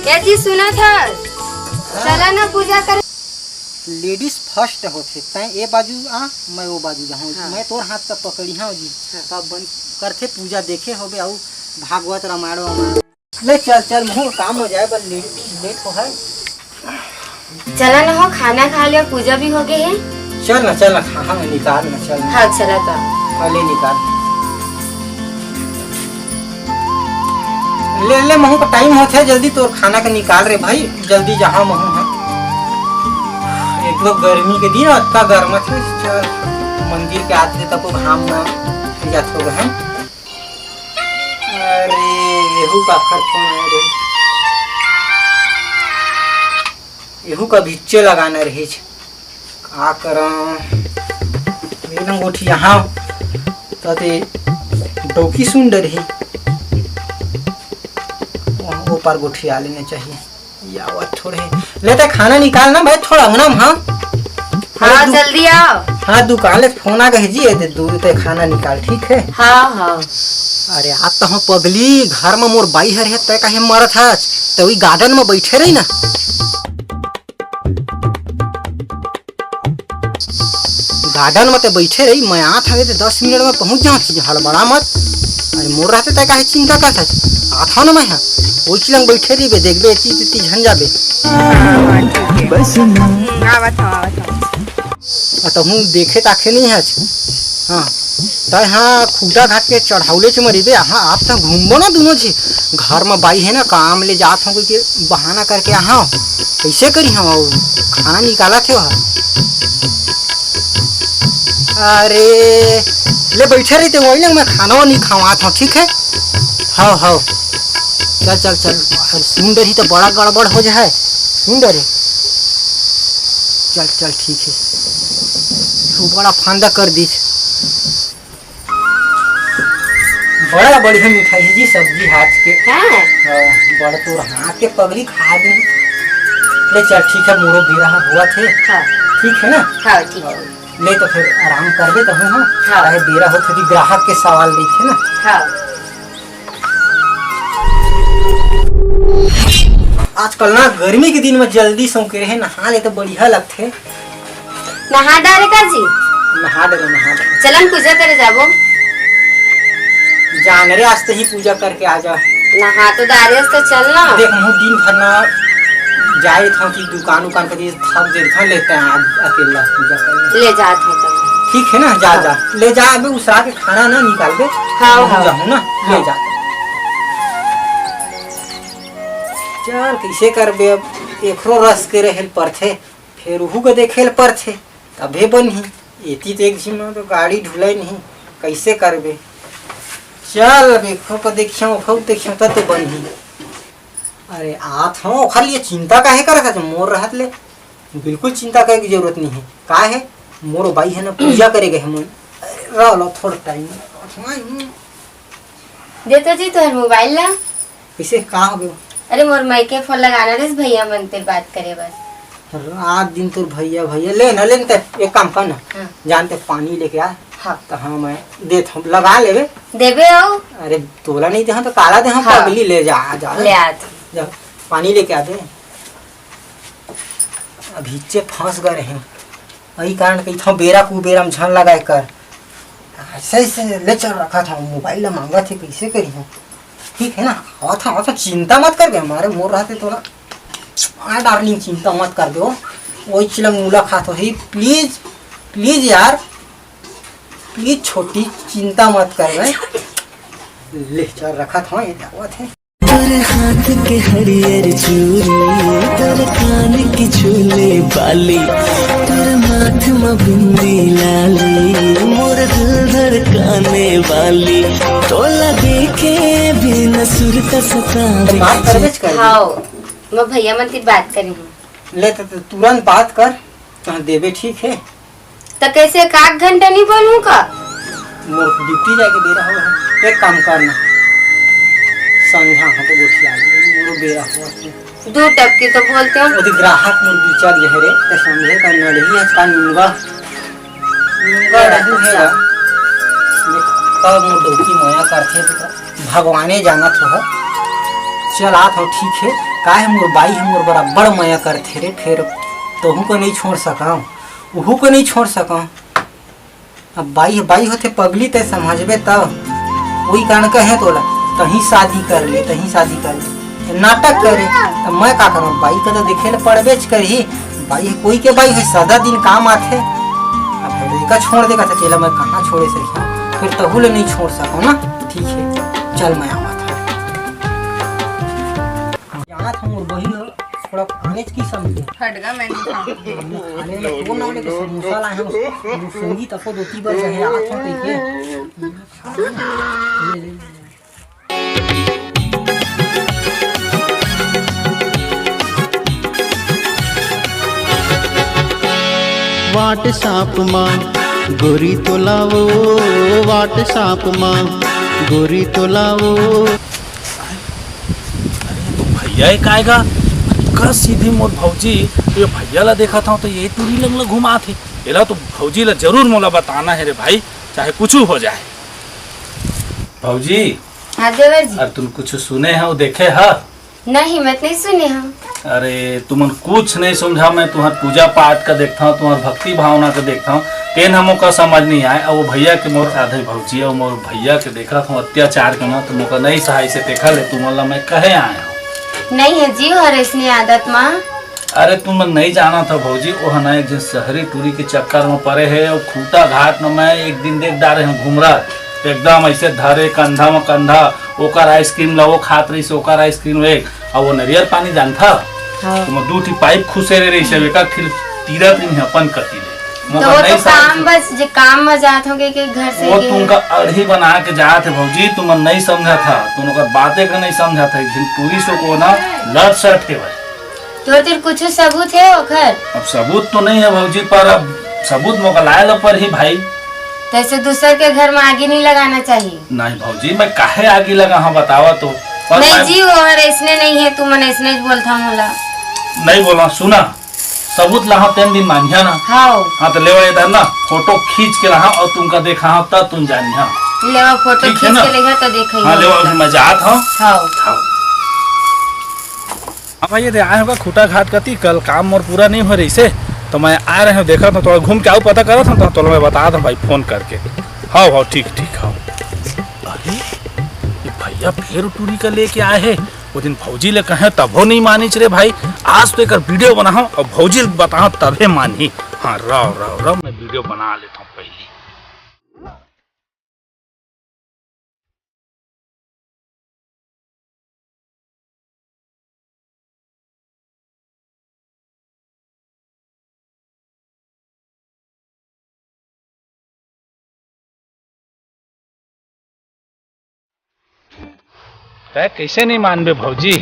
ये जी सुना था, चला ना पूजा कर। लेडीज फर्स्ट होते तय ए बाजू आ मैं वो बाजू जाऊँ। हाँ। मैं तोर हाथ का पकड़ी हाँ जी। हाँ। तब बंद करते पूजा देखे हो बे आऊ भागवत रामायण वामायण। ले चल चल मुँह काम हो जाए बस लेट हो है। चला ना हो, खाना खा लिया, पूजा भी हो गई है। चल ना खा निकाल ना चल। हाँ चला तो ले निकाल ले महू का टाइम होता है जल्दी तोर खाना का निकाल रे भाई जल्दी जहाँ महू। हाँ एक तो गर्मी के दिन इतना गर्म थे। चल मंदिर के आते तब घाम में जात हो गए। अरे येहू का फोन आया रे, येहू का भिच्चे लगाना रही का कर गोठी यहाँ ते डोकी सुन डर ही वो पर गोठी आ लेना चाहिए या वो थोड़े लेते खाना निकाल ना भाई थोड़ा अंगना। हाँ हाँ जल्दी आओ। हाँ दुकान ले फोन आ गए जी दूर ते खाना निकाल ठीक है। हाँ हाँ अरे आप तो हम पगली घर में मोर बाई हर है तय कहे मरत है तो वही गार्डन में बैठे रही ना। गार्डन में तो बैठे रही मैं आत हवे तो 10 मिनट में पहुंच जाऊँ हड़बड़ा मत। अरे मोर रहते तय कहे चिंता करता आता ना मैं हाँ वही चिलंग बैठे रही बे देख बे इतनी झन जाबे। तो हूँ देखे ताखे नहीं है। हाँ तो हाँ खूटा घाट के चढ़ावले च मरी बे। हाँ आप तो घूमबो ना दोनों जी घर में बाई है ना काम ले जात हूँ कोई बहाना करके। हाँ कैसे करी हम खाना निकाला थे वहाँ। अरे ले बैठे रही थे वही मैं खाना नहीं खावात हूँ ठीक है। हाँ हाँ चल चल चल सुंदर ही तो बड़ा गड़बड़ हो जाए सुंदर है। चल चल ठीक है तू बड़ा फांदा कर दी। बड़ा बढ़िया मिठाई है जी सब्जी हाथ के। हाँ बड़ा तो हाथ के पगली खा दे। ले चल ठीक है मोरो बेरा हुआ थे। हाँ ठीक है ना। हाँ ठीक है ले तो फिर आराम कर दे तो हूँ। हाँ हाँ बेरा हो थोड़ी ग्राहक के सवाल दी थे ना। हाँ आजकल ना गर्मी के दिन में जल्दी सो के रहे नहा ले तो बढ़िया लगते। नहा डाले का जी। नहा डे चलन पूजा करे जाबो। जान रे आज तो ही पूजा करके आ जा। नहा तो दारियस तो चलना। देख हम दिन भर ना जाए था कि दुकान उकान कभी थक देर था लेते हैं आज अकेला पूजा करने ले जात हो तो ठीक है ना। जा हाँ। जा ले जा अभी उसरा के खाना ना निकाल दे। हाँ हाँ जाऊँ ना। हाँ। ले जा चल कैसे कर बे अब एकरो रस के रहे पर थे फिर उहू को देखे पर थे तबे बनी एती तो एक झिम तो गाड़ी ढुलाई नहीं कैसे कर बे। चल देखो पर देखियो तो बनी। अरे आत हो ओखर लिए चिंता काहे करत है मोर रहत ले बिल्कुल चिंता करे की जरूरत नहीं है। का है मोर भाई है ना पूजा करे गए मन रह लो थोड़ा टाइम दे तो जी तो मोबाइल ला कैसे का हो गयो। अरे मोर माइके फोन लगाना रे भैया मन ते बात करे बस। रात दिन तो भैया ले ना लेन एक काम कर ना। हाँ। जानते पानी लेके आ। हाँ तो हाँ मैं देता हूँ लगा ले देबे आओ। अरे तोला नहीं दे तो काला दे। हाँ। पगली ले जा ले आ जा पानी लेके आ दे। अभी चे फंस गए हैं वही कारण कही था बेरा कुबेरा में झन लगाए कर ऐसे ले चल रखा था मोबाइल ला मांगा थे कैसे करी हूँ ठीक है ना। था चिंता मत कर दे हमारे मोर रहते थोड़ा। हाँ डार्लिंग चिंता मत कर दो वही चिलंग मूला खाते ही प्लीज प्लीज यार प्लीज छोटी चिंता मत कर रहे। ले चल रखा था ये दावत है। तोरे हाथ के हरियर चूड़ी तोरे कान की झूले बाली तोरे माथ में बिंदी लाली मोर दिल धड़काने वाली तोला देखे बिना सुर का सतावे। हाँ मैं भैया मन की बात करी हूँ। ले तो तुरंत बात कर तो देवे ठीक है। तो कैसे एक आध घंटा नहीं बोलूँ का मोर ड्यूटी जाके बेरा हो एक काम करना संझा हाँ तो गोठिया मोरो बेरा हुआ थे दो टपके तो बोलते हैं ओदी ग्राहक मोर बिचार जहरे तो समझे का नड़ही है का नुंगा रहू है कब मोर डोकी मोया करथे भगवाने जानत हो। चल आत हो ठीक है का है मोर बाई है मोर बराबर माया करथे रे, फिर तोहू को नहीं छोड़ सका, उहू को नहीं छोड़ सका। अब बाई होते पगली ते समझबे तब, वही कारण कहे तोला तही शादी कर ले, तही शादी कर ले, नाटक करे तो मैं का करूँ? बाई का तो देखे ले पड़बेच करही, बाई कोई के बाई है सदा दिन काम आथे। अब का छोड़ देगा तो चला मैं कहाँ छोड़े से, फिर तहू ले नहीं छोड़ सकूँ ना। ठीक है चल मैं आवा था यहाँ था मोर बही थोड़ा खाने की समझे फटगा मैं खाने में कौन नाम लेके समोसा लाए हम संगी तको दोती बार रहे आठ हो के व्हाट्सएप मां गोरी तो लावो, व्हाट्सएप मां गोरी तो लावो। भैया काय का का सीधी मोर भौजी ये भैया ला देखा था तो ये टूरी लंग घुमा थे, एला तो भौजी ला जरूर मोला बताना है रे भाई, चाहे कुछ हो जाए। भौजी हाँ देवर जी। अरे तुम कुछ सुने हो देखे है? नहीं मैं नहीं सुने हम। अरे तुमन कुछ नहीं समझा, मैं तुम्हार पूजा पाठ का देखता हूँ, तुम्हार भक्ति भावना का देखता हूँ, तेन हमो का समझ नहीं आए। और वो भैया के मोर आधे भौजी और मोर भैया के देखा था अत्याचार करना, तो मोका नहीं सहाय से देखा ले तुम्हारा मैं कहे आया हूँ। नहीं है जी और इसने आदत माँ। अरे तुम नहीं जाना था भौजी, वो है ना एक दिन शहरी टूरी के चक्कर में पड़े है, और खूटा घाट में मैं एक दिन देख डाले हैं घूम रहा एकदम ऐसे धरे कंधा में कंधा, ओकर आइसक्रीम ला वो खात रही से ओकर आइसक्रीम एक, और वो नरियर पानी जानता तुम दूठी पाइप खुसे रही से वेका फिर तीरा दिन अपन कती ले तो वो तो काम बस जे काम में जात होगे के घर से वो तुमका अढ़ी बना के जात है भौजी, तुम नहीं समझा था, तुम का बातें का नहीं समझा था। टूरी सो को ना लड़ सट है भाई, तो तेरे कुछ सबूत है ओखर? अब सबूत तो नहीं है भौजी, पर अब सबूत मोका लायल पर ही भाई। तैसे दूसर के घर में आगे नहीं लगाना चाहिए। नहीं भौजी मैं काहे आगे लगा हाँ बतावा तो। नहीं जी और इसने नहीं है, तुम इसने बोलता मोला नहीं बोला, सुना सबूत ला तेन दिन मानिया ना। हाँ तो लेवा इधर ना फोटो खींच के रहा और तुमका देखा हाँ तब तुम जानी। हाँ लेवा फोटो खींच के लेगा तो देखा। हाँ लेवा मैं जात हूँ। अब भाई ये आए होगा खूटा घाट कती, कल काम और पूरा नहीं हो रही से, तो मैं आ रहे हूँ देखा था, थोड़ा घूम के आओ पता करा था तो मैं बता था भाई फोन करके। हाँ हाँ ठीक ठीक। हाँ अरे ये भैया फिर टूरी का लेके आए है, वो दिन भौजी ले कहे तबो नहीं मानी रे भाई, आज तो एक वीडियो बनाऊं और भौजी बताऊं तबे मानी। हाँ राव मैं वीडियो बना लेता हूँ पहले। तय कैसे नहीं मानबे भौजी,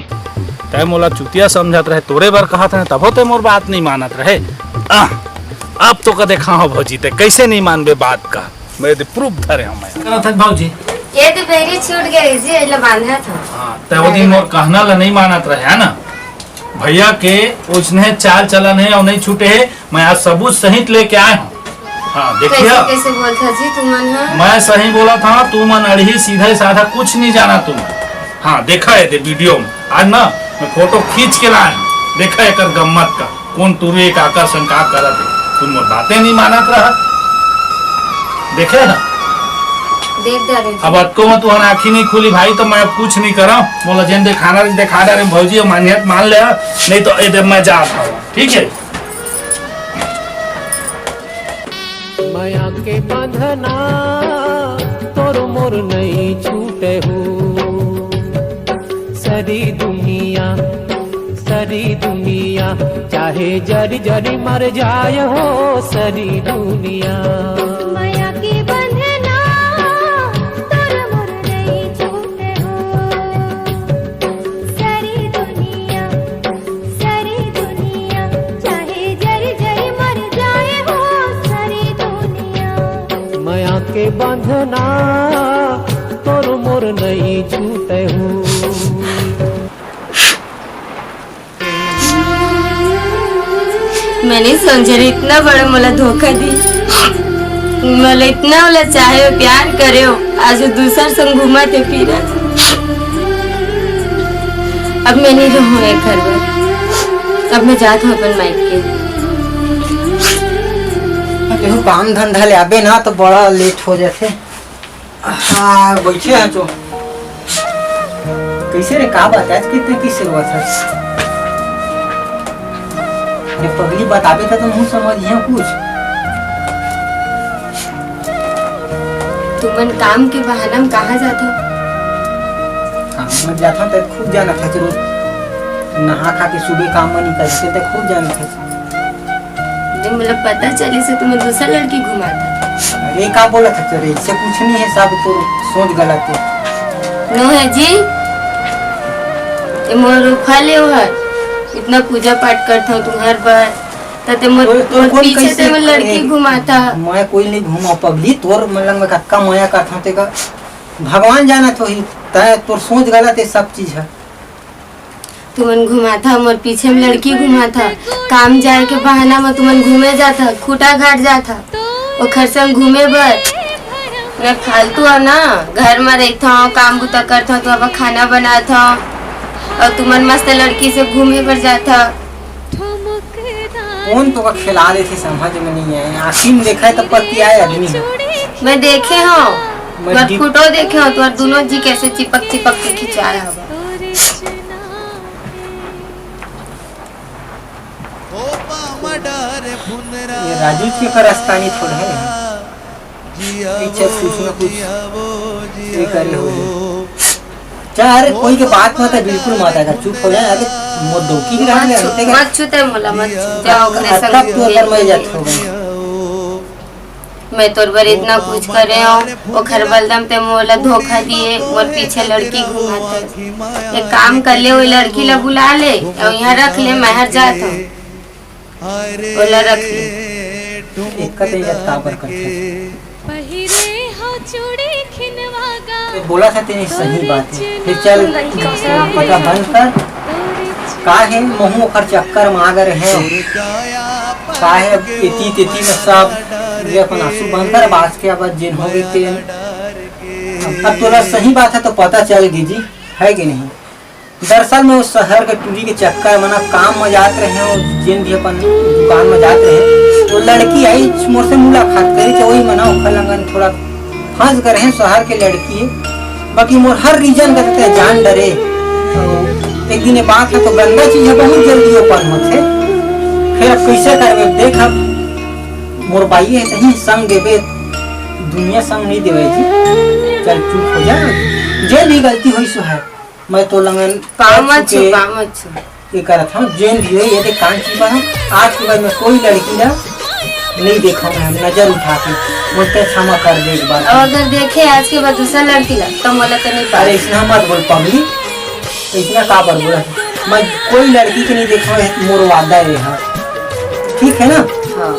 तय मोला चुतिया समझत रहे, तोरे बार कहा था तबो ते मोर बात नहीं मानत रहे। अब तो कदे खाओ भौजी, ते कैसे नहीं मानबे बात का, मेरे प्रूफ धरे हम मैं था भौजी। ये तो बेरी छूट गई जी, એટલે बांधा था। हां तय वो दिन मोर कहना ला नहीं मानत रहे है ना, भैया के उसने चाल चलन है और नहीं छूटे है, मैं आज सबूत सहित लेके आया हूँ। हाँ देखिए कैसे बोलता जी तुमन? मैं सही बोला था, तुम अनढ़ी सीधा साधा कुछ नहीं जाना तुम। हाँ देखा है ते वीडियो में आज ना मैं फोटो खींच के लाया, देखा है कर गम्मत का कौन तुरे एक आकर्षण का करत है, तुम बातें नहीं मानत रहा, देखे ना देख अब अतको में तुम्हारा आँखी नहीं खुली भाई, तो मैं अब कुछ नहीं करा, बोला जिन दिखाना दिखा रहे भौजी मान्यत मान ले, नहीं तो इधर मैं जाता हूँ। ठीक है माया के बंधना तोर मोर नहीं छूटे हो, सारी दुनिया चाहे जरी जरी मर जाए हो, सारी दुनिया माया के बंधना तोर मोर नहीं छूटे हो, सारी दुनिया चाहे जरी जरी मर जाए हो, सारी दुनिया माया के बंधना तोर मोर नहीं छूटे हो। मैंने समझा इतना बड़ा मोला धोखा दी, मोला इतना वाला चाहे प्यार करे हो, आज दूसर संग घुमा थे फिर अब मैं नहीं रहूँ एक घर में, अब मैं जात हूँ अपन मायके। केहू काम धंधा ले आबे ना तो बड़ा लेट हो जाते। हाँ बैठे हैं तो कैसे रे का बात है आज कितने किससे हुआ था? अरे पगली बताबे था तो नहीं समझिए कुछ। तुमन काम के बहाना में कहाँ जाता? काम में जाता तो खुद जाना था जरूर, नहा खा के सुबह काम में निकलते तो खुद जाना था। जब मतलब पता चली से तुम्हें दूसरा लड़की घुमाता। अरे का बोला था तेरे इससे कुछ नहीं है, सब तो सोच गलत है। नो है जी, ये मोर उठा ले हो है, इतना पूजा पाठ करता हूँ तुम हर बार, तते मोर पीछे से मैं लड़की घुमाता। मैं कोई नहीं घुमा पगली, तोर मतलब में कक्का माया करता तेगा भगवान जाना तो ही तय, तोर सोच गलत है सब चीज है। तुमन घुमाता मोर पीछे में लड़की घुमाता, काम जाए के बहाना में तुमन घूमे जाता, खूटा घाट जाता और खरसंग घूमे बर। मैं फालतू है ना, घर में रहता हूँ, काम बुता करता हूँ, तो अब खाना बनाता हूँ और तुमन मस्त लड़की से घूमे बर जाता। कौन तो का खिला रहे थे समझ में नहीं आया। आखिर में देखा है तो पति आए आदमी है। मैं देखे हूँ, मैं फोटो देखे हूँ, तुम्हारे दोनों जी कैसे चिपक चिपक के खिंचाया होगा। ये राजू के का रास्तानी थोड़ा है, पीछे कुछ ना कुछ ये करे हो। चार कोई के बात मत है, बिल्कुल मत आएगा, चुप हो जाए। आगे मोर डोकी की रहने लगते हैं। मत छूते मोला, मत जाओ करे तब तो अगर मैं जात हो गई। मैं तोर बर इतना कुछ करे हूँ, वो घर बलदम ते मोला धोखा दिए, मोर पीछे लड़की घुमाते। एक काम कर ले, वो लड़की ला बुला ले और यहाँ रख ले, मैं हर जात हूँ, बोला रख ले। एक का तेज काबर करते बोला था तेरी सही बात है। फिर चल बेटा बंद कर, का है महू ओखर चक्कर में आ गए हैं, का है इति तिति में सब ये अपन आंसू बंद कर, बात के बाद जिन हो गई। अब तोरा सही बात है तो पता चल गई जी, है कि नहीं? दरअसल में उस शहर के टूरी के चक्कर में ना काम में जाते रहे और जिन भी अपन दुकान में जाते रहे, वो लड़की आई मोर से मुलाकात करी तो वही मना ओखर लगन थोड़ा फंस गए हैं। शहर के लड़की है, बाकी मोर हर रीजन करते हैं जान डरे। तो एक दिन बात है तो गंदा चीज है, बहुत जल्दी ओपन होते। फिर अब कैसे करबे देख, अब मोर बाई है सही संग देवे, दुनिया संग नहीं देवे जी। चल चुप हो जा, जे भी गलती हुई सो है, मैं तो लगन पामत छू ये करत हूँ। जेन भी है ये देख कान की बात, आज के बाद मैं कोई लड़की ना नहीं देखूंगा, हम नजर उठा के मुझसे क्षमा कर दे एक बार। और अगर देखे आज के बाद दूसरा लड़की ला तो मोला तो नहीं अरे पाए। इतना मत बोल पगली, इतना का बार बोला, मैं कोई लड़की के नहीं देखूंगा, मोर वादा है। ठीक है ना? हाँ।